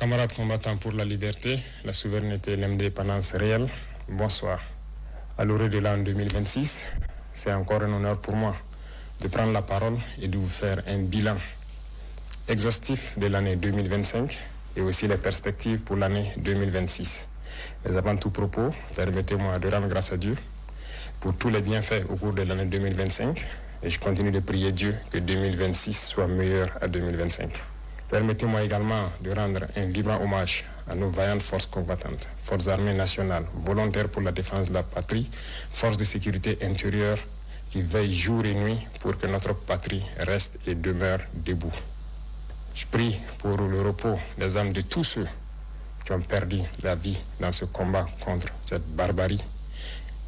Camarades combattants pour la liberté, la souveraineté et l'indépendance réelle, bonsoir. À l'orée de l'an 2026, c'est encore un honneur pour moi de prendre la parole et de vous faire un bilan exhaustif de l'année 2025 et aussi les perspectives pour l'année 2026. Mais avant tout propos, permettez-moi de rendre grâce à Dieu pour tous les bienfaits au cours de l'année 2025 et je continue de prier Dieu que 2026 soit meilleur à 2025. Permettez-moi également de rendre un vibrant hommage à nos vaillantes forces combattantes, forces armées nationales, volontaires pour la défense de la patrie, forces de sécurité intérieure qui veillent jour et nuit pour que notre patrie reste et demeure debout. Je prie pour le repos des âmes de tous ceux qui ont perdu la vie dans ce combat contre cette barbarie.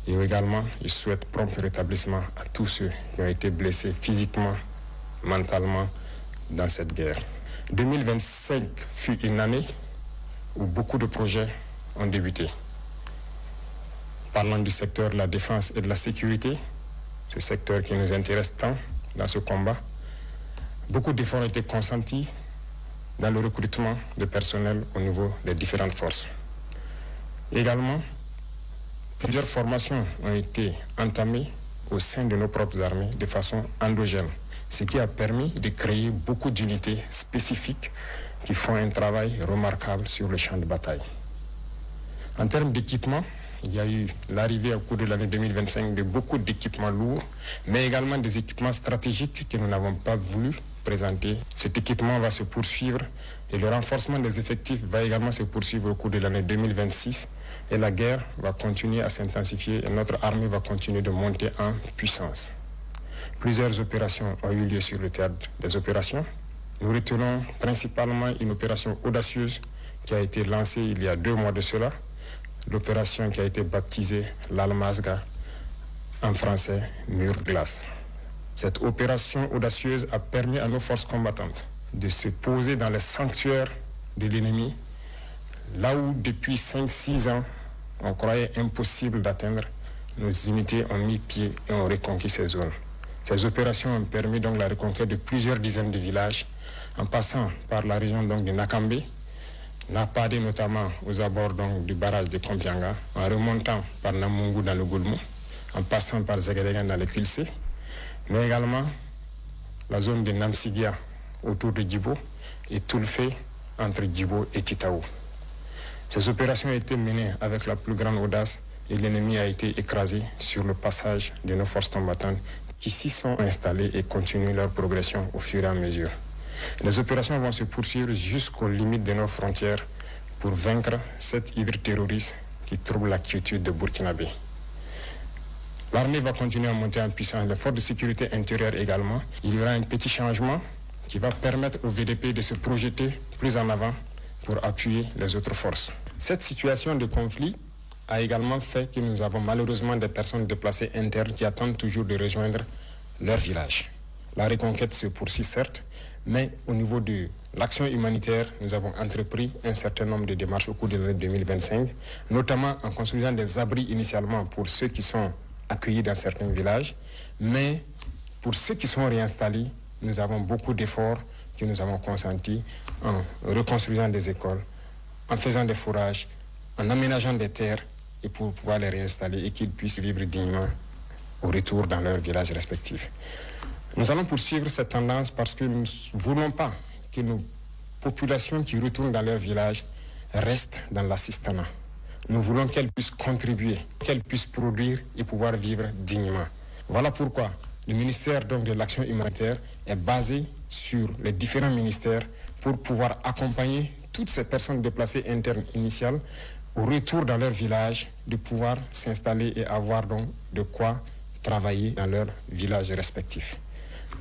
Et également, je souhaite prompt rétablissement à tous ceux qui ont été blessés physiquement, mentalement dans cette guerre. 2025 fut une année où beaucoup de projets ont débuté. Parlant du secteur de la défense et de la sécurité, ce secteur qui nous intéresse tant dans ce combat, beaucoup d'efforts ont été consentis dans le recrutement de personnel au niveau des différentes forces. Également, plusieurs formations ont été entamées au sein de nos propres armées de façon endogène, ce qui a permis de créer beaucoup d'unités spécifiques qui font un travail remarquable sur le champ de bataille. En termes d'équipement, il y a eu l'arrivée au cours de l'année 2025 de beaucoup d'équipements lourds, mais également des équipements stratégiques que nous n'avons pas voulu présenter. Cet équipement va se poursuivre et le renforcement des effectifs va également se poursuivre au cours de l'année 2026 et la guerre va continuer à s'intensifier et notre armée va continuer de monter en puissance. Plusieurs opérations ont eu lieu sur le théâtre des opérations. Nous retenons principalement une opération audacieuse qui a été lancée il y a 2 mois de cela, l'opération qui a été baptisée l'Almazga, en français Mur-Glace. Cette opération audacieuse a permis à nos forces combattantes de se poser dans les sanctuaires de l'ennemi, là où depuis 5-6 ans, on croyait impossible d'atteindre, nos unités ont mis pied et ont reconquis ces zones. Ces opérations ont permis donc la reconquête de plusieurs dizaines de villages, en passant par la région donc de Nakambe, Napade notamment aux abords donc du barrage de Kompianga, en remontant par Namungu dans le Goulmou, en passant par Zagadegan dans le Kilsé, mais également la zone de Namsigia autour de Djibo et Toulfé entre Djibo et Titaou. Ces opérations ont été menées avec la plus grande audace et l'ennemi a été écrasé sur le passage de nos forces combattantes qui s'y sont installées et continuent leur progression au fur et à mesure. Les opérations vont se poursuivre jusqu'aux limites de nos frontières pour vaincre cette hydre terroriste qui trouble la quiétude de Burkinabé. L'armée va continuer à monter en puissance, les forces de sécurité intérieure également. Il y aura un petit changement qui va permettre au VDP de se projeter plus en avant pour appuyer les autres forces. Cette situation de conflit a également fait que nous avons malheureusement des personnes déplacées internes qui attendent toujours de rejoindre leur village. La reconquête se poursuit certes, mais au niveau de l'action humanitaire, nous avons entrepris un certain nombre de démarches au cours de l'année 2025, notamment en construisant des abris initialement pour ceux qui sont accueillis dans certains villages, mais pour ceux qui sont réinstallés, nous avons beaucoup d'efforts que nous avons consentis en reconstruisant des écoles, en faisant des fourrages, en aménageant des terres et pour pouvoir les réinstaller et qu'ils puissent vivre dignement au retour dans leurs villages respectifs. Nous allons poursuivre cette tendance parce que nous ne voulons pas que nos populations qui retournent dans leurs villages restent dans l'assistanat. Nous voulons qu'elles puissent contribuer, qu'elles puissent produire et pouvoir vivre dignement. Voilà pourquoi le ministère donc, de l'Action humanitaire est basé sur les différents ministères pour pouvoir accompagner toutes ces personnes déplacées internes initiales au retour dans leur village, de pouvoir s'installer et avoir donc de quoi travailler dans leurs villages respectifs.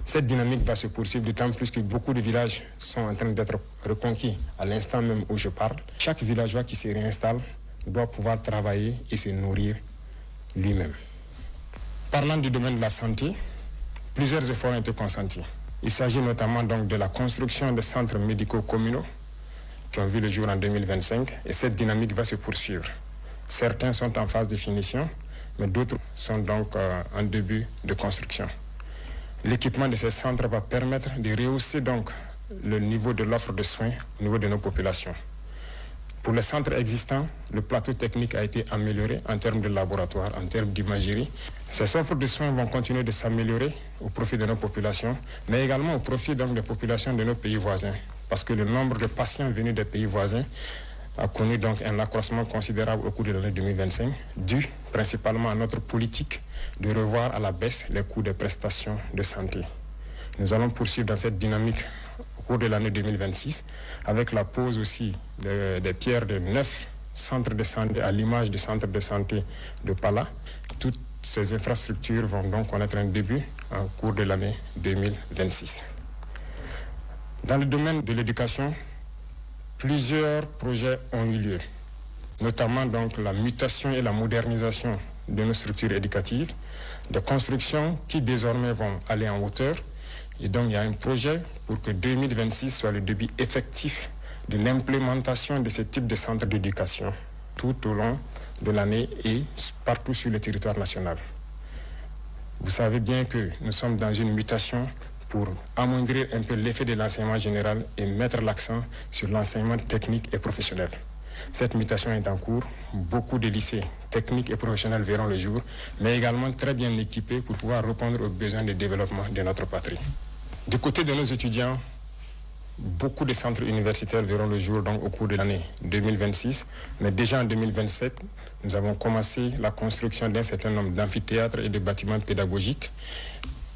Cette dynamique va se poursuivre d'autant plus que beaucoup de villages sont en train d'être reconquis à l'instant même où je parle. Chaque villageois qui se réinstalle doit pouvoir travailler et se nourrir lui-même. Parlant du domaine de la santé, plusieurs efforts ont été consentis. Il s'agit notamment donc de la construction de centres médicaux communaux qui ont vu le jour en 2025 et cette dynamique va se poursuivre. Certains sont en phase de finition, mais d'autres sont donc en début de construction. L'équipement de ces centres va permettre de rehausser donc le niveau de l'offre de soins au niveau de nos populations. Pour les centres existants, le plateau technique a été amélioré en termes de laboratoire, en termes d'imagerie. Ces offres de soins vont continuer de s'améliorer au profit de nos populations, mais également au profit donc des populations de nos pays voisins, parce que le nombre de patients venus des pays voisins a connu donc un accroissement considérable au cours de l'année 2025, dû principalement à notre politique de revoir à la baisse les coûts des prestations de santé. Nous allons poursuivre dans cette dynamique au cours de l'année 2026, avec la pose aussi des pierres de 9 centres de santé à l'image du centre de santé de Pala. Toutes ces infrastructures vont donc connaître un début en cours de l'année 2026. Dans le domaine de l'éducation, plusieurs projets ont eu lieu, notamment donc la mutation et la modernisation de nos structures éducatives, des constructions qui désormais vont aller en hauteur. Et donc il y a un projet pour que 2026 soit le début effectif de l'implémentation de ce type de centres d'éducation tout au long de l'année et partout sur le territoire national. Vous savez bien que nous sommes dans une mutation pour amoindrir un peu l'effet de l'enseignement général et mettre l'accent sur l'enseignement technique et professionnel. Cette mutation est en cours. Beaucoup de lycées techniques et professionnels verront le jour, mais également très bien équipés pour pouvoir répondre aux besoins de développement de notre patrie. Du côté de nos étudiants, beaucoup de centres universitaires verront le jour donc, au cours de l'année 2026, mais déjà en 2027, nous avons commencé la construction d'un certain nombre d'amphithéâtres et de bâtiments pédagogiques.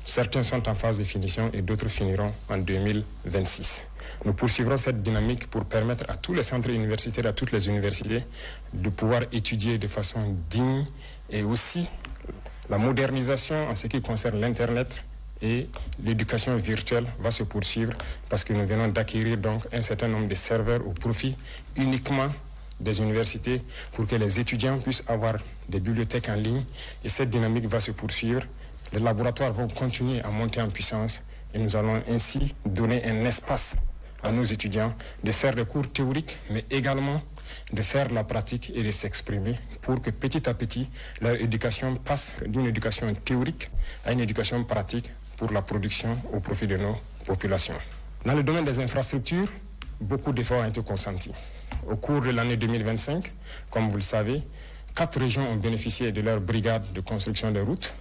Certains sont en phase de finition et d'autres finiront en 2026. Nous poursuivrons cette dynamique pour permettre à tous les centres universitaires, à toutes les universités, de pouvoir étudier de façon digne et aussi la modernisation en ce qui concerne l'Internet et l'éducation virtuelle va se poursuivre parce que nous venons d'acquérir donc un certain nombre de serveurs au profit uniquement des universités pour que les étudiants puissent avoir des bibliothèques en ligne et cette dynamique va se poursuivre. Les laboratoires vont continuer à monter en puissance et nous allons ainsi donner un espace à nos étudiants de faire des cours théoriques, mais également de faire la pratique et de s'exprimer pour que petit à petit, leur éducation passe d'une éducation théorique à une éducation pratique pour la production au profit de nos populations. Dans le domaine des infrastructures, beaucoup d'efforts ont été consentis. Au cours de l'année 2025, comme vous le savez, 4 régions ont bénéficié de leur brigade de construction de routes.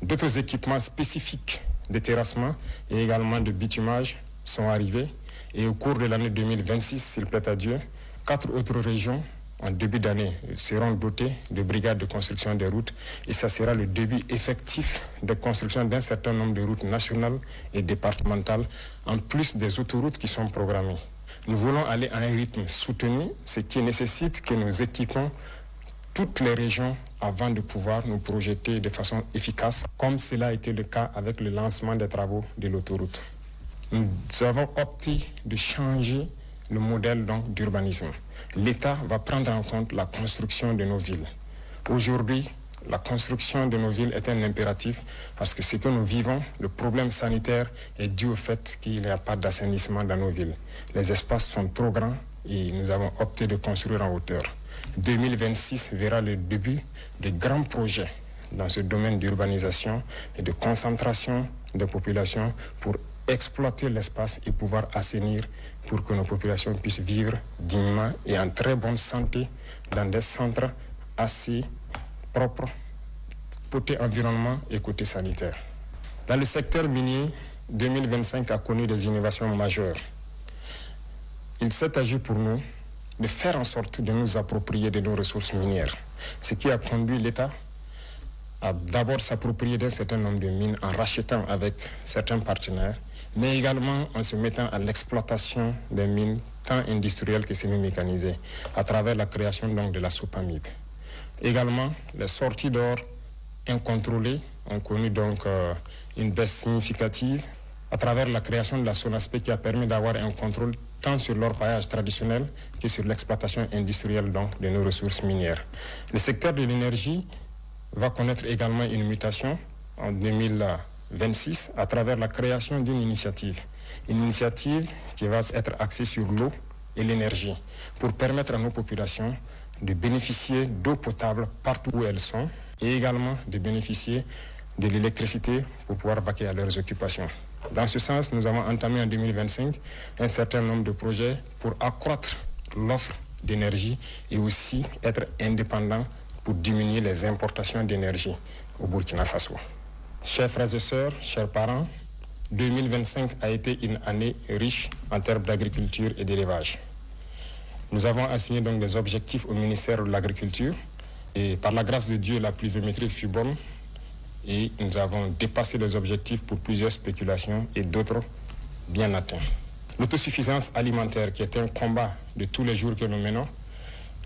D'autres équipements spécifiques de terrassement et également de bitumage sont arrivés. Et au cours de l'année 2026, s'il plaît à Dieu, 4 autres régions, en début d'année, seront dotées de brigades de construction des routes. Et ça sera le début effectif de construction d'un certain nombre de routes nationales et départementales, en plus des autoroutes qui sont programmées. Nous voulons aller à un rythme soutenu, ce qui nécessite que nous équipons toutes les régions avant de pouvoir nous projeter de façon efficace, comme cela a été le cas avec le lancement des travaux de l'autoroute. Nous avons opté de changer le modèle donc d'urbanisme. L'État va prendre en compte la construction de nos villes. Aujourd'hui, la construction de nos villes est un impératif parce que ce que nous vivons, le problème sanitaire est dû au fait qu'il n'y a pas d'assainissement dans nos villes. Les espaces sont trop grands et nous avons opté de construire en hauteur. 2026 verra le début de grands projets dans ce domaine d'urbanisation et de concentration des populations pour exploiter l'espace et pouvoir assainir pour que nos populations puissent vivre dignement et en très bonne santé dans des centres assez propres, côté environnement et côté sanitaire. Dans le secteur minier, 2025 a connu des innovations majeures. Il s'est agi pour nous de faire en sorte de nous approprier de nos ressources minières, ce qui a conduit l'État à d'abord s'approprier d'un certain nombre de mines en rachetant avec certains partenaires, mais également en se mettant à l'exploitation des mines tant industrielles que semi-mécanisées, à travers la création donc de la SOPAMIB. Également, les sorties d'or incontrôlées ont connu donc une baisse significative à travers la création de la SONASPE qui a permis d'avoir un contrôle tant sur l'orpaillage traditionnel que sur l'exploitation industrielle donc, de nos ressources minières. Le secteur de l'énergie va connaître également une mutation en 2026 à travers la création d'une initiative. Une initiative qui va être axée sur l'eau et l'énergie pour permettre à nos populations de bénéficier d'eau potable partout où elles sont et également de bénéficier de l'électricité pour pouvoir vaquer à leurs occupations. Dans ce sens, nous avons entamé en 2025 un certain nombre de projets pour accroître l'offre d'énergie et aussi être indépendant pour diminuer les importations d'énergie au Burkina Faso. Chers frères et sœurs, chers parents, 2025 a été une année riche en termes d'agriculture et d'élevage. Nous avons assigné donc des objectifs au ministère de l'Agriculture et par la grâce de Dieu, la pluviométrie fut bonne et nous avons dépassé les objectifs pour plusieurs spéculations et d'autres bien atteints. L'autosuffisance alimentaire, qui est un combat de tous les jours que nous menons,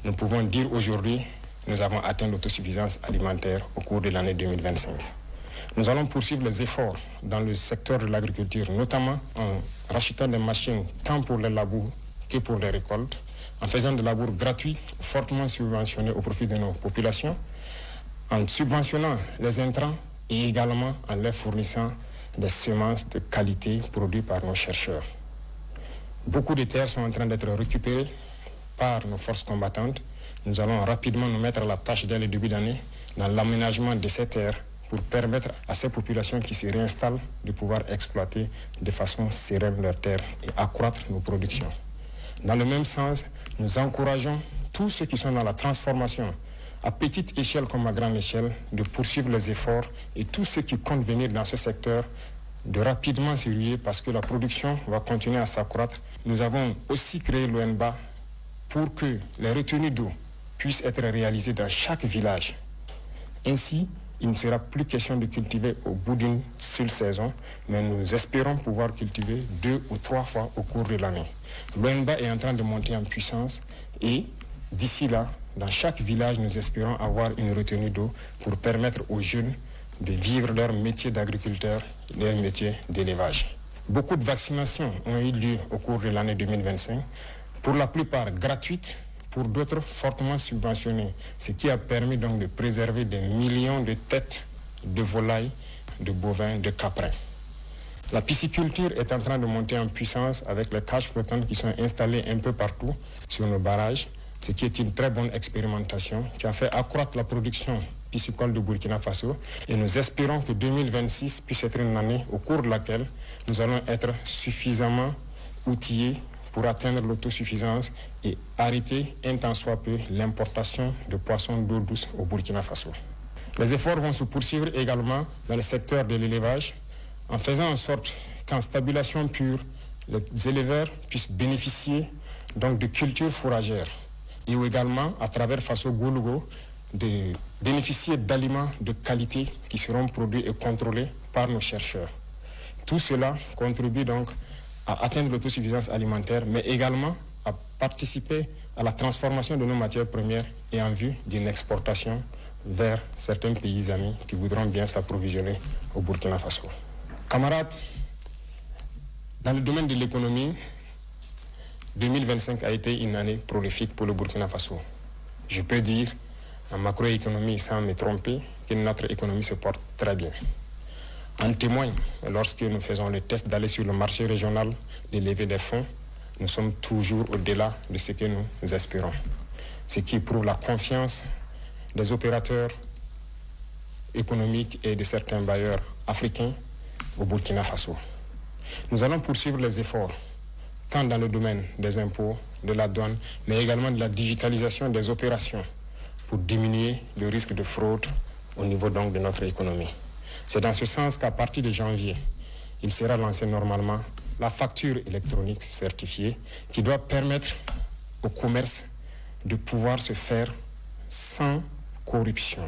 nous pouvons dire aujourd'hui que nous avons atteint l'autosuffisance alimentaire au cours de l'année 2025. Nous allons poursuivre les efforts dans le secteur de l'agriculture, notamment en rachetant des machines tant pour les labours que pour les récoltes, en faisant des labours gratuits, fortement subventionnés au profit de nos populations, en subventionnant les intrants et également en leur fournissant des semences de qualité produites par nos chercheurs. Beaucoup de terres sont en train d'être récupérées par nos forces combattantes. Nous allons rapidement nous mettre à la tâche dès le début d'année dans l'aménagement de ces terres pour permettre à ces populations qui se réinstallent de pouvoir exploiter de façon sereine leurs terres et accroître nos productions. Dans le même sens, nous encourageons tous ceux qui sont dans la transformation, à petite échelle comme à grande échelle, de poursuivre les efforts et tous ceux qui comptent venir dans ce secteur de rapidement s'y ruer parce que la production va continuer à s'accroître. Nous avons aussi créé l'ONBA pour que les retenues d'eau puissent être réalisées dans chaque village. Ainsi, il ne sera plus question de cultiver au bout d'une seule saison, mais nous espérons pouvoir cultiver 2 ou 3 fois au cours de l'année. L'ONBA est en train de monter en puissance et d'ici là, dans chaque village, nous espérons avoir une retenue d'eau pour permettre aux jeunes de vivre leur métier d'agriculteur, leur métier d'élevage. Beaucoup de vaccinations ont eu lieu au cours de l'année 2025, pour la plupart gratuites, pour d'autres fortement subventionnés, ce qui a permis donc de préserver des millions de têtes de volailles, de bovins, de caprins. La pisciculture est en train de monter en puissance avec les cages flottantes qui sont installées un peu partout sur nos barrages, ce qui est une très bonne expérimentation qui a fait accroître la production piscicole de Burkina Faso et nous espérons que 2026 puisse être une année au cours de laquelle nous allons être suffisamment outillés pour atteindre l'autosuffisance et arrêter un tant soit peu l'importation de poissons d'eau douce au Burkina Faso. Les efforts vont se poursuivre également dans le secteur de l'élevage en faisant en sorte qu'en stabulation pure, les éleveurs puissent bénéficier donc de cultures fourragères et également à travers Faso Goulougo de bénéficier d'aliments de qualité qui seront produits et contrôlés par nos chercheurs. Tout cela contribue donc à atteindre l'autosuffisance alimentaire, mais également à participer à la transformation de nos matières premières et en vue d'une exportation vers certains pays amis qui voudront bien s'approvisionner au Burkina Faso. Camarades, dans le domaine de l'économie, 2025 a été une année prolifique pour le Burkina Faso. Je peux dire, en macroéconomie, sans me tromper, que notre économie se porte très bien. En témoigne, lorsque nous faisons le test d'aller sur le marché régional, de lever des fonds, nous sommes toujours au-delà de ce que nous espérons. Ce qui prouve la confiance des opérateurs économiques et de certains bailleurs africains au Burkina Faso. Nous allons poursuivre les efforts, tant dans le domaine des impôts, de la douane, mais également de la digitalisation des opérations pour diminuer le risque de fraude au niveau donc de notre économie. C'est dans ce sens qu'à partir de janvier, il sera lancé normalement la facture électronique certifiée qui doit permettre au commerce de pouvoir se faire sans corruption.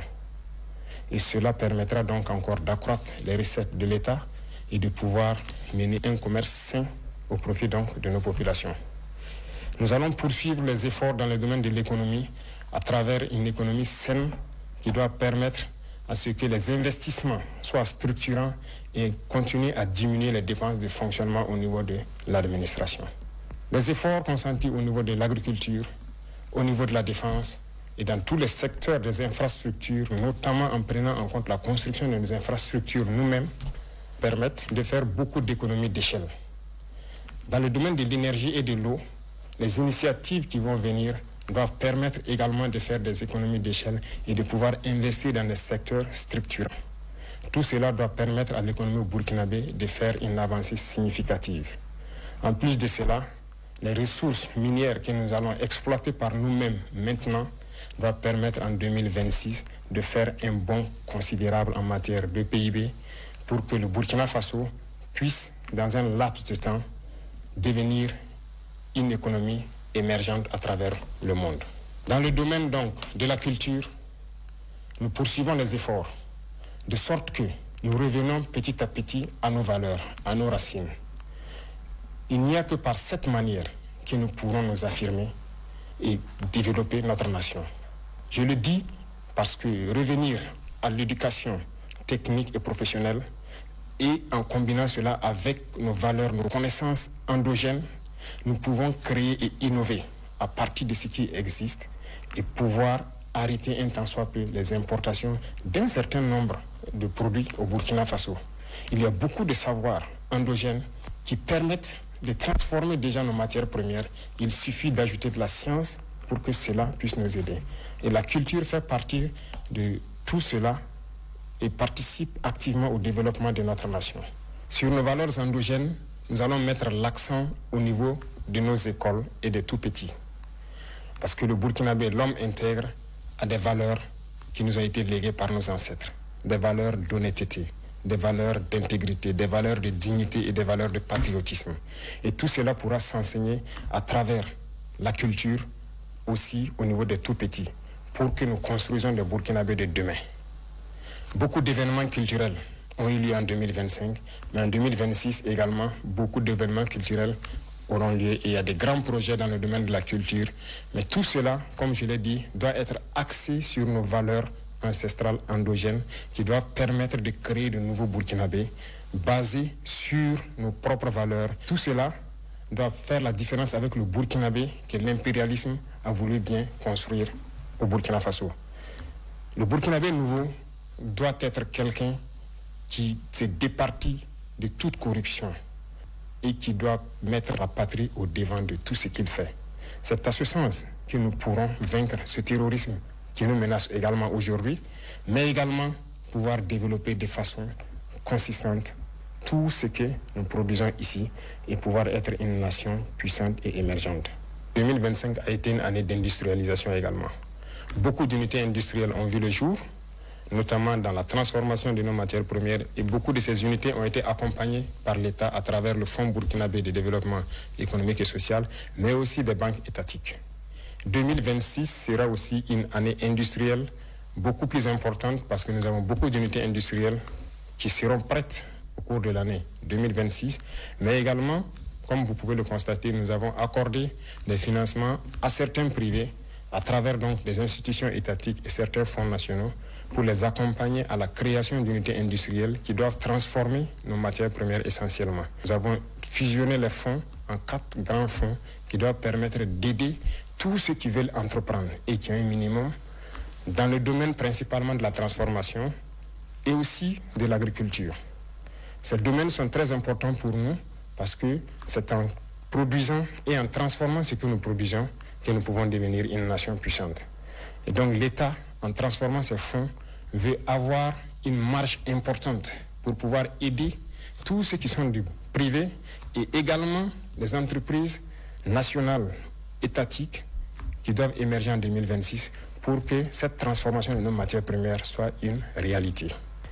Et cela permettra donc encore d'accroître les recettes de l'État et de pouvoir mener un commerce sain au profit donc de nos populations. Nous allons poursuivre les efforts dans le domaine de l'économie à travers une économie saine qui doit permettre à ce que les investissements soient structurants et continuent à diminuer les dépenses de fonctionnement au niveau de l'administration. Les efforts consentis au niveau de l'agriculture, au niveau de la défense et dans tous les secteurs des infrastructures, notamment en prenant en compte la construction de nos infrastructures nous-mêmes, permettent de faire beaucoup d'économies d'échelle. Dans le domaine de l'énergie et de l'eau, les initiatives qui vont venir doivent permettre également de faire des économies d'échelle et de pouvoir investir dans des secteurs structurants. Tout cela doit permettre à l'économie burkinabé de faire une avancée significative. En plus de cela, les ressources minières que nous allons exploiter par nous-mêmes maintenant doivent permettre en 2026 de faire un bond considérable en matière de PIB pour que le Burkina Faso puisse, dans un laps de temps, devenir une économie émergente à travers le monde. Dans le domaine donc de la culture, nous poursuivons les efforts de sorte que nous revenons petit à petit à nos valeurs, à nos racines. Il n'y a que par cette manière que nous pourrons nous affirmer et développer notre nation. Je le dis parce que revenir à l'éducation technique et professionnelle et en combinant cela avec nos valeurs, nos connaissances endogènes, nous pouvons créer et innover à partir de ce qui existe et pouvoir arrêter un tant soit peu les importations d'un certain nombre de produits au Burkina Faso. Il y a beaucoup de savoirs endogènes qui permettent de transformer déjà nos matières premières. Il suffit d'ajouter de la science pour que cela puisse nous aider. Et la culture fait partie de tout cela et participe activement au développement de notre nation. Sur nos valeurs endogènes, nous allons mettre l'accent au niveau de nos écoles et des tout-petits. Parce que le Burkinabé, l'homme intègre, a des valeurs qui nous ont été léguées par nos ancêtres. Des valeurs d'honnêteté, des valeurs d'intégrité, des valeurs de dignité et des valeurs de patriotisme. Et tout cela pourra s'enseigner à travers la culture, aussi au niveau des tout-petits, pour que nous construisions des Burkinabés de demain. Beaucoup d'événements culturels ont eu lieu en 2025, mais en 2026 également, beaucoup d'événements culturels auront lieu et il y a des grands projets dans le domaine de la culture. Mais tout cela, comme je l'ai dit, doit être axé sur nos valeurs ancestrales endogènes qui doivent permettre de créer de nouveaux Burkinabés basés sur nos propres valeurs. Tout cela doit faire la différence avec le Burkinabé que l'impérialisme a voulu bien construire au Burkina Faso. Le Burkinabé nouveau doit être quelqu'un qui s'est départi de toute corruption et qui doit mettre la patrie au devant de tout ce qu'il fait. C'est à ce sens que nous pourrons vaincre ce terrorisme qui nous menace également aujourd'hui, mais également pouvoir développer de façon consistante tout ce que nous produisons ici et pouvoir être une nation puissante et émergente. 2025 a été une année d'industrialisation également. Beaucoup d'unités industrielles ont vu le jour, notamment dans la transformation de nos matières premières, et beaucoup de ces unités ont été accompagnées par l'État à travers le Fonds burkinabé de développement économique et social, mais aussi des banques étatiques. 2026 sera aussi une année industrielle beaucoup plus importante parce que nous avons beaucoup d'unités industrielles qui seront prêtes au cours de l'année 2026, mais également, comme vous pouvez le constater, nous avons accordé des financements à certains privés à travers donc des institutions étatiques et certains fonds nationaux pour les accompagner à la création d'unités industrielles qui doivent transformer nos matières premières essentiellement. Nous avons fusionné les fonds en 4 grands fonds qui doivent permettre d'aider tous ceux qui veulent entreprendre et qui ont un minimum dans le domaine principalement de la transformation et aussi de l'agriculture. Ces domaines sont très importants pour nous parce que c'est en produisant et en transformant ce que nous produisons que nous pouvons devenir une nation puissante. Et donc l'État, en transformant ces fonds, veut avoir une marge importante pour pouvoir aider tous ceux qui sont du privé et également les entreprises nationales, étatiques, qui doivent émerger en 2026 pour que cette transformation de nos matières premières soit une réalité.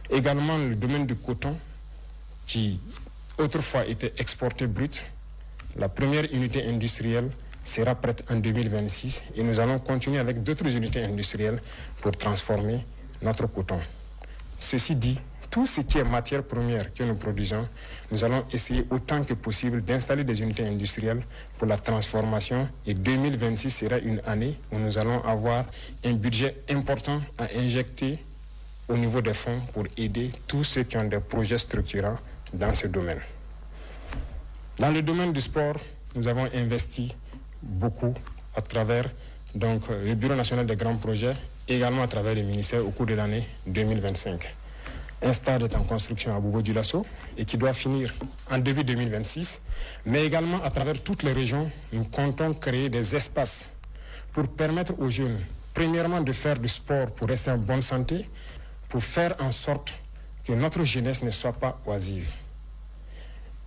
Également le domaine du coton, qui autrefois était exporté brut, la première unité industrielle sera prête en 2026 et nous allons continuer avec d'autres unités industrielles pour transformer notre coton. Ceci dit, tout ce qui est matière première que nous produisons, nous allons essayer autant que possible d'installer des unités industrielles pour la transformation et 2026 sera une année où nous allons avoir un budget important à injecter au niveau des fonds pour aider tous ceux qui ont des projets structurants dans ce domaine. Dans le domaine du sport, nous avons investi beaucoup à travers donc, le Bureau national des grands projets, également à travers les ministères au cours de l'année 2025. Un stade est en construction à Bobo-Dioulasso et qui doit finir en début 2026, mais également à travers toutes les régions, nous comptons créer des espaces pour permettre aux jeunes, premièrement, de faire du sport pour rester en bonne santé, pour faire en sorte que notre jeunesse ne soit pas oisive.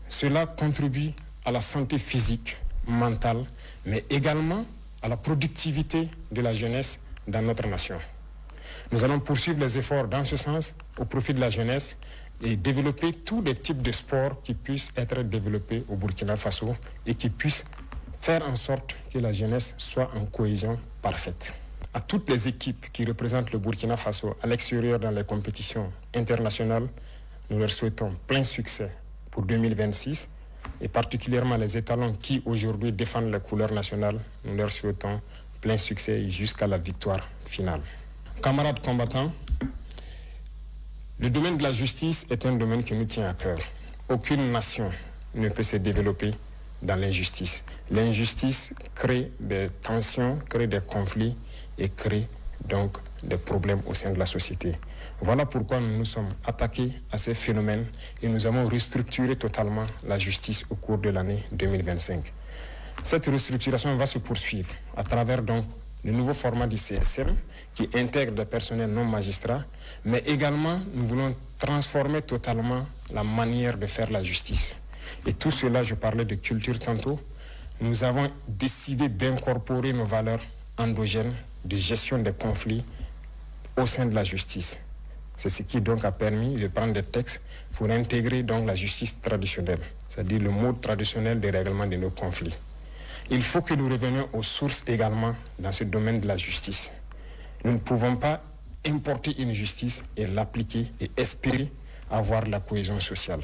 Cela contribue à la santé physique, mentale, mais également à la productivité de la jeunesse dans notre nation. Nous allons poursuivre les efforts dans ce sens au profit de la jeunesse et développer tous les types de sports qui puissent être développés au Burkina Faso et qui puissent faire en sorte que la jeunesse soit en cohésion parfaite. À toutes les équipes qui représentent le Burkina Faso à l'extérieur dans les compétitions internationales, nous leur souhaitons plein succès pour 2026 et particulièrement les étalons qui aujourd'hui défendent les couleurs nationales, nous leur souhaitons plein succès jusqu'à la victoire finale. Camarades combattants, le domaine de la justice est un domaine qui nous tient à cœur. Aucune nation ne peut se développer dans l'injustice. L'injustice crée des tensions, crée des conflits et crée donc des problèmes au sein de la société. Voilà pourquoi nous nous sommes attaqués à ces phénomènes et nous avons restructuré totalement la justice au cours de l'année 2025. Cette restructuration va se poursuivre à travers donc le nouveau format du CSM qui intègre des personnels non magistrats, mais également nous voulons transformer totalement la manière de faire la justice. Et tout cela, je parlais de culture tantôt, nous avons décidé d'incorporer nos valeurs endogènes de gestion des conflits au sein de la justice. C'est ce qui donc a permis de prendre des textes pour intégrer donc la justice traditionnelle, c'est-à-dire le mode traditionnel de règlement de nos conflits. Il faut que nous revenions aux sources également dans ce domaine de la justice. Nous ne pouvons pas importer une justice et l'appliquer et espérer avoir la cohésion sociale.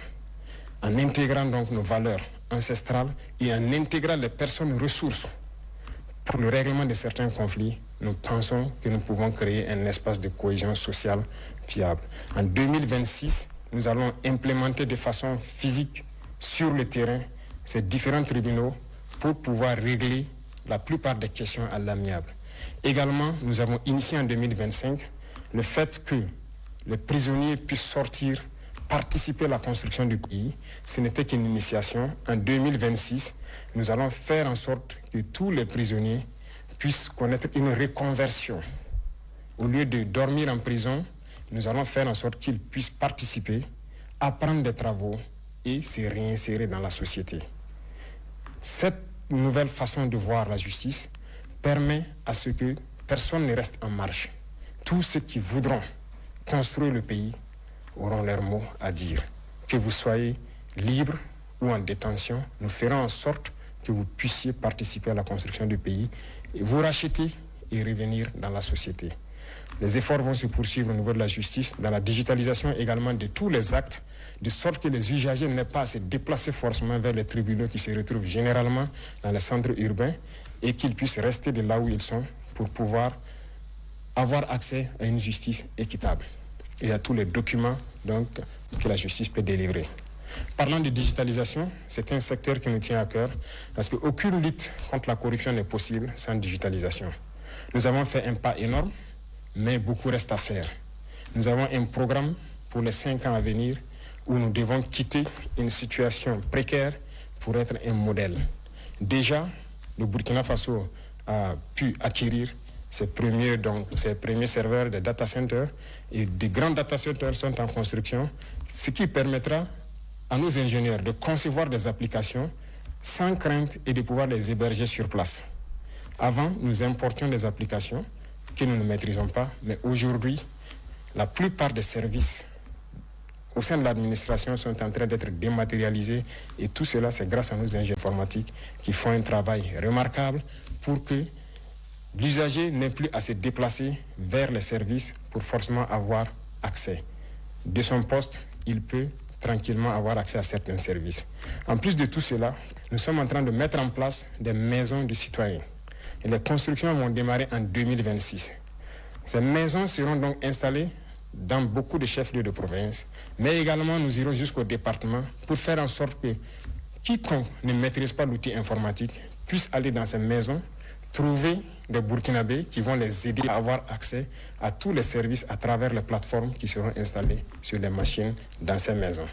En intégrant donc nos valeurs ancestrales et en intégrant les personnes ressources pour le règlement de certains conflits, nous pensons que nous pouvons créer un espace de cohésion sociale fiable. En 2026, nous allons implémenter de façon physique sur le terrain ces différents tribunaux pour pouvoir régler la plupart des questions à l'amiable. Également, nous avons initié en 2025 le fait que les prisonniers puissent sortir, participer à la construction du pays. Ce n'était qu'une initiation. En 2026, nous allons faire en sorte que tous les prisonniers puissent connaître une reconversion. Au lieu de dormir en prison, nous allons faire en sorte qu'ils puissent participer, apprendre des travaux et se réinsérer dans la société. Cette nouvelle façon de voir la justice permet à ce que personne ne reste en marge. Tous ceux qui voudront construire le pays auront leur mot à dire. Que vous soyez libre ou en détention, nous ferons en sorte que vous puissiez participer à la construction du pays, et vous racheter et revenir dans la société. Les efforts vont se poursuivre au niveau de la justice, dans la digitalisation également de tous les actes, de sorte que les usagers n'aient pas à se déplacer forcément vers les tribunaux qui se retrouvent généralement dans les centres urbains et qu'ils puissent rester de là où ils sont pour pouvoir avoir accès à une justice équitable et à tous les documents donc, que la justice peut délivrer. Parlant de digitalisation, c'est un secteur qui nous tient à cœur parce qu'aucune lutte contre la corruption n'est possible sans digitalisation. Nous avons fait un pas énorme, mais beaucoup reste à faire. Nous avons un programme pour les 5 ans à venir où nous devons quitter une situation précaire pour être un modèle. Déjà, le Burkina Faso a pu acquérir ses premiers serveurs de data centers et des grands data centers sont en construction, ce qui permettra à nos ingénieurs de concevoir des applications sans crainte et de pouvoir les héberger sur place. Avant, nous importions des applications que nous ne maîtrisons pas, mais aujourd'hui, la plupart des services au sein de l'administration sont en train d'être dématérialisés et tout cela, c'est grâce à nos ingénieurs informatiques qui font un travail remarquable pour que l'usager n'ait plus à se déplacer vers les services pour forcément avoir accès. De son poste, il peut tranquillement avoir accès à certains services. En plus de tout cela, nous sommes en train de mettre en place des maisons de citoyens. Et les constructions vont démarrer en 2026. Ces maisons seront donc installées dans beaucoup de chefs-lieux de province, mais également nous irons jusqu'au département pour faire en sorte que quiconque ne maîtrise pas l'outil informatique puisse aller dans ces maisons, trouver des Burkinabés qui vont les aider à avoir accès à tous les services à travers les plateformes qui seront installées sur les machines dans ces maisons.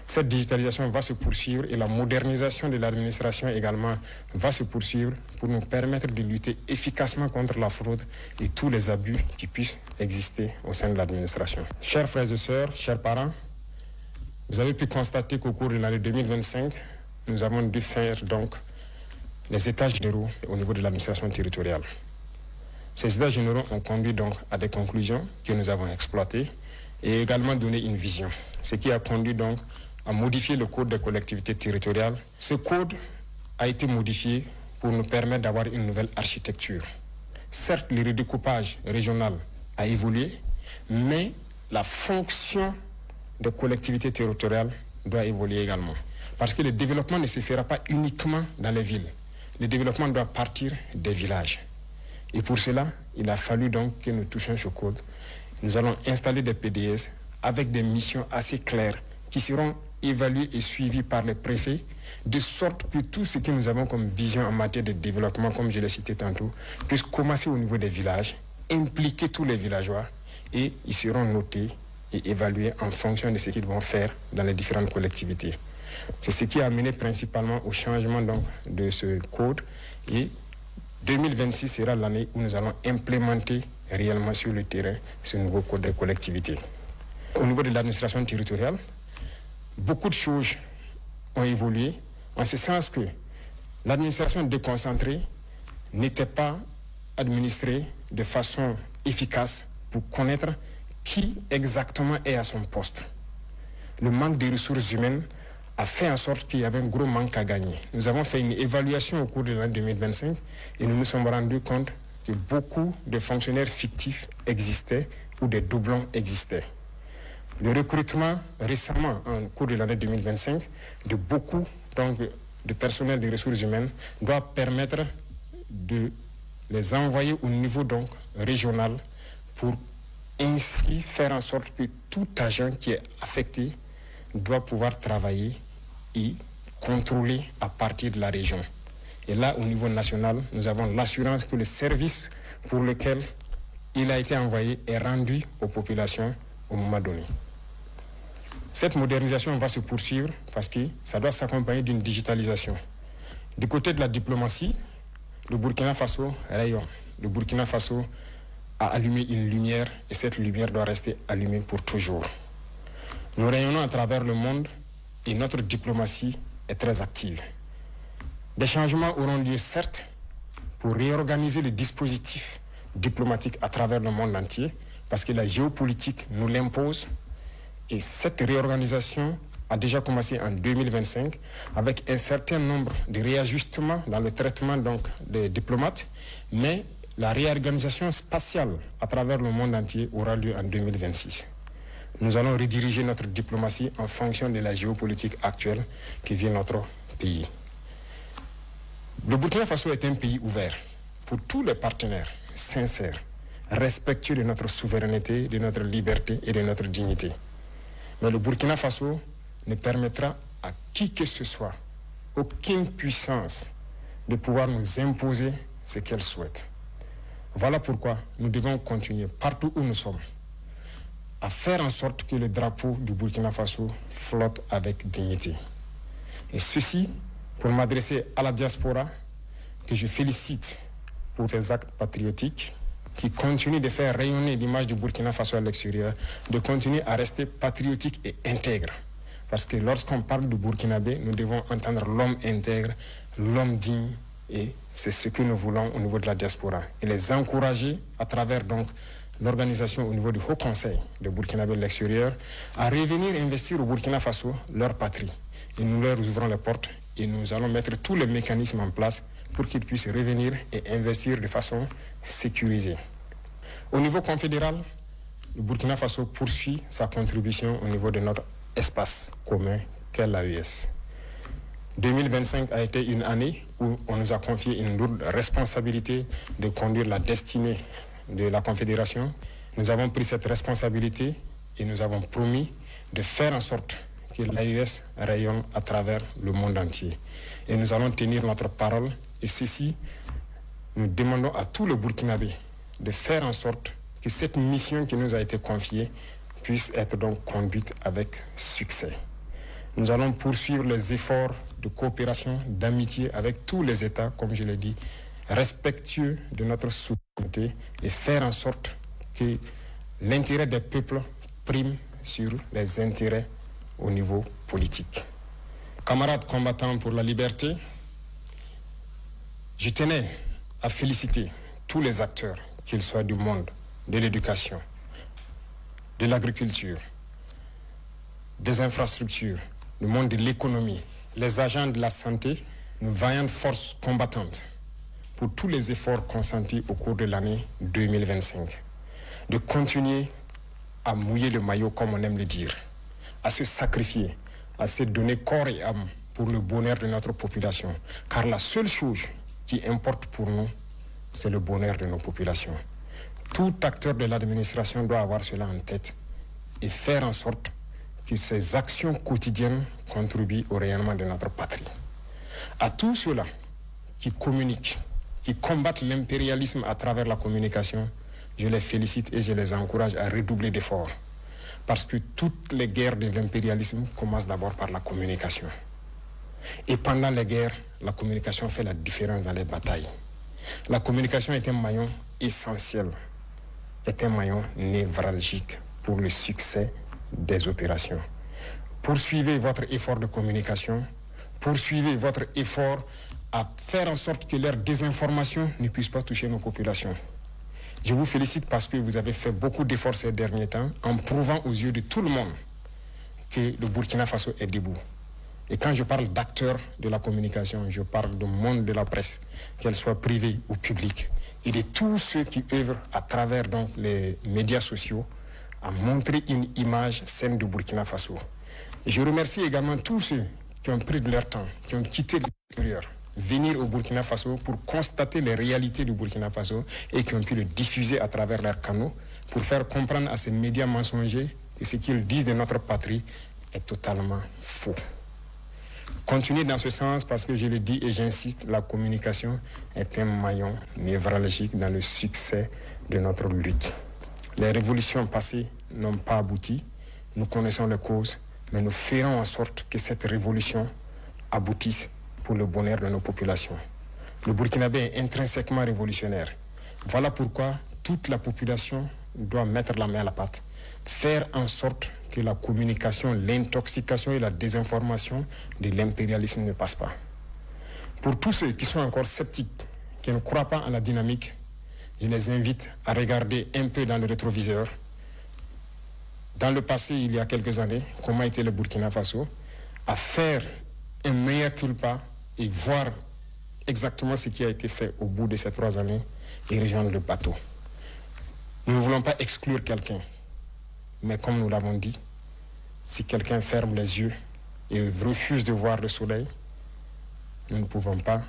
Cette digitalisation va se poursuivre et la modernisation de l'administration également va se poursuivre pour nous permettre de lutter efficacement contre la fraude et tous les abus qui puissent exister au sein de l'administration. Chers frères et sœurs, chers parents, vous avez pu constater qu'au cours de l'année 2025, nous avons dû faire donc les états généraux au niveau de l'administration territoriale. Ces états généraux ont conduit donc à des conclusions que nous avons exploitées et également donné une vision, ce qui a conduit donc à modifier le code des collectivités territoriales. Ce code a été modifié pour nous permettre d'avoir une nouvelle architecture. Certes, le redécoupage régional a évolué, mais la fonction des collectivités territoriales doit évoluer également. Parce que le développement ne se fera pas uniquement dans les villes. Le développement doit partir des villages. Et pour cela, il a fallu donc que nous touchions ce code. Nous allons installer des PDS avec des missions assez claires qui seront évaluées et suivies par les préfets, de sorte que tout ce que nous avons comme vision en matière de développement, comme je l'ai cité tantôt, puisse commencer au niveau des villages, impliquer tous les villageois et ils seront notés et évalués en fonction de ce qu'ils vont faire dans les différentes collectivités. C'est ce qui a amené principalement au changement donc, de ce code et 2026 sera l'année où nous allons implémenter réellement sur le terrain ce nouveau code des collectivités. Au niveau de l'administration territoriale, beaucoup de choses ont évolué en ce sens que l'administration déconcentrée n'était pas administrée de façon efficace pour connaître qui exactement est à son poste. Le manque de ressources humaines a fait en sorte qu'il y avait un gros manque à gagner. Nous avons fait une évaluation au cours de l'année 2025 et nous nous sommes rendus compte que beaucoup de fonctionnaires fictifs existaient ou des doublons existaient. Le recrutement récemment, en cours de l'année 2025, de beaucoup donc, de personnel de ressources humaines doit permettre de les envoyer au niveau donc, régional pour ainsi faire en sorte que tout agent qui est affecté doit pouvoir travailler et contrôler à partir de la région. Et là, au niveau national, nous avons l'assurance que le service pour lequel il a été envoyé est rendu aux populations au moment donné. Cette modernisation va se poursuivre parce que ça doit s'accompagner d'une digitalisation. Du côté de la diplomatie, le Burkina Faso rayonne. Le Burkina Faso a allumé une lumière et cette lumière doit rester allumée pour toujours. Nous rayonnons à travers le monde et notre diplomatie est très active. Des changements auront lieu, certes, pour réorganiser le dispositif diplomatique à travers le monde entier, parce que la géopolitique nous l'impose. Et cette réorganisation a déjà commencé en 2025 avec un certain nombre de réajustements dans le traitement donc, des diplomates, mais la réorganisation spatiale à travers le monde entier aura lieu en 2026. Nous allons rediriger notre diplomatie en fonction de la géopolitique actuelle qui vient notre pays. Le Burkina Faso est un pays ouvert pour tous les partenaires sincères, respectueux de notre souveraineté, de notre liberté et de notre dignité. Mais le Burkina Faso ne permettra à qui que ce soit, aucune puissance, de pouvoir nous imposer ce qu'elle souhaite. Voilà pourquoi nous devons continuer partout où nous sommes à faire en sorte que le drapeau du Burkina Faso flotte avec dignité. Et ceci pour m'adresser à la diaspora que je félicite pour ses actes patriotiques qui continuent de faire rayonner l'image du Burkina Faso à l'extérieur, de continuer à rester patriotique et intègre. Parce que lorsqu'on parle du Burkinabé, nous devons entendre l'homme intègre, l'homme digne, et c'est ce que nous voulons au niveau de la diaspora. Et les encourager à travers donc l'organisation au niveau du Haut Conseil de Burkinabé de l'extérieur à revenir investir au Burkina Faso, leur patrie. Et nous leur ouvrons les portes et nous allons mettre tous les mécanismes en place pour qu'ils puissent revenir et investir de façon sécurisée. Au niveau confédéral, le Burkina Faso poursuit sa contribution au niveau de notre espace commun qu'est l'AES. 2025 a été une année où on nous a confié une lourde responsabilité de conduire la destinée de la Confédération. Nous avons pris cette responsabilité et nous avons promis de faire en sorte que l'AES rayonne à travers le monde entier. Et nous allons tenir notre parole. Et ceci, nous demandons à tous les Burkinabés de faire en sorte que cette mission qui nous a été confiée puisse être donc conduite avec succès. Nous allons poursuivre les efforts de coopération, d'amitié avec tous les États, comme je l'ai dit, respectueux de notre souveraineté et faire en sorte que l'intérêt des peuples prime sur les intérêts au niveau politique. Camarades combattants pour la liberté, Je tenais à féliciter tous les acteurs, qu'ils soient du monde de l'éducation, de l'agriculture, des infrastructures, du monde de l'économie, les agents de la santé, nos vaillantes forces combattantes, pour tous les efforts consentis au cours de l'année 2025, de continuer à mouiller le maillot, comme on aime le dire, à se sacrifier, à se donner corps et âme pour le bonheur de notre population. Car la seule chose qui importe pour nous, c'est le bonheur de nos populations. Tout acteur de l'administration doit avoir cela en tête et faire en sorte que ces actions quotidiennes contribuent au rayonnement de notre patrie. À tous ceux-là qui communiquent, qui combattent l'impérialisme à travers la communication, je les félicite et je les encourage à redoubler d'efforts. Parce que toutes les guerres de l'impérialisme commencent d'abord par la communication. Et pendant les guerres, la communication fait la différence dans les batailles. La communication est un maillon essentiel, est un maillon névralgique pour le succès des opérations. Poursuivez votre effort de communication, poursuivez votre effort à faire en sorte que leur désinformation ne puisse pas toucher nos populations. Je vous félicite parce que vous avez fait beaucoup d'efforts ces derniers temps en prouvant aux yeux de tout le monde que le Burkina Faso est debout. Et quand je parle d'acteurs de la communication, je parle du monde de la presse, qu'elle soit privée ou publique, et de tous ceux qui œuvrent à travers donc les médias sociaux à montrer une image saine du Burkina Faso. Et je remercie également tous ceux qui ont pris de leur temps, qui ont quitté l'extérieur, venir au Burkina Faso pour constater les réalités du Burkina Faso et qui ont pu le diffuser à travers leurs canaux pour faire comprendre à ces médias mensongers que ce qu'ils disent de notre patrie est totalement faux. Continuez dans ce sens parce que je le dis et j'insiste, la communication est un maillon névralgique dans le succès de notre lutte. Les révolutions passées n'ont pas abouti, nous connaissons les causes, mais nous ferons en sorte que cette révolution aboutisse pour le bonheur de nos populations. Le Burkinabé est intrinsèquement révolutionnaire. Voilà pourquoi toute la population doit mettre la main à la pâte, faire en sorte que la communication, l'intoxication et la désinformation de l'impérialisme ne passent pas. Pour tous ceux qui sont encore sceptiques, qui ne croient pas à la dynamique, je les invite à regarder un peu dans le rétroviseur. Dans le passé, il y a quelques années, comment était le Burkina Faso, à faire un meilleur culpa et voir exactement ce qui a été fait au bout de ces 3 années et rejoindre le bateau. Nous ne voulons pas exclure quelqu'un, mais comme nous l'avons dit, si quelqu'un ferme les yeux et refuse de voir le soleil, nous ne pouvons pas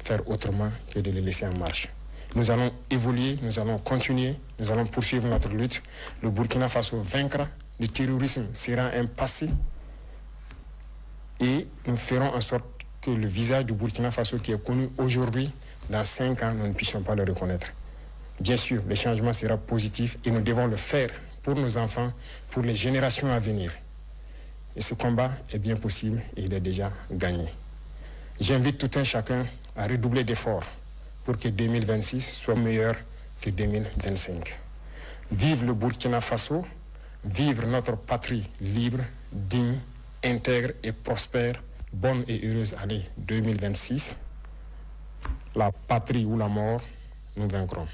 faire autrement que de les laisser en marche. Nous allons évoluer, nous allons continuer, nous allons poursuivre notre lutte. Le Burkina Faso vaincra, le terrorisme sera un passé et nous ferons en sorte que le visage du Burkina Faso qui est connu aujourd'hui, dans 5 ans, nous ne puissions pas le reconnaître. Bien sûr, le changement sera positif et nous devons le faire pour nos enfants, pour les générations à venir. Et ce combat est bien possible et il est déjà gagné. J'invite tout un chacun à redoubler d'efforts pour que 2026 soit meilleur que 2025. Vive le Burkina Faso, vive notre patrie libre, digne, intègre et prospère. Bonne et heureuse année 2026. La patrie ou la mort, nous vaincrons.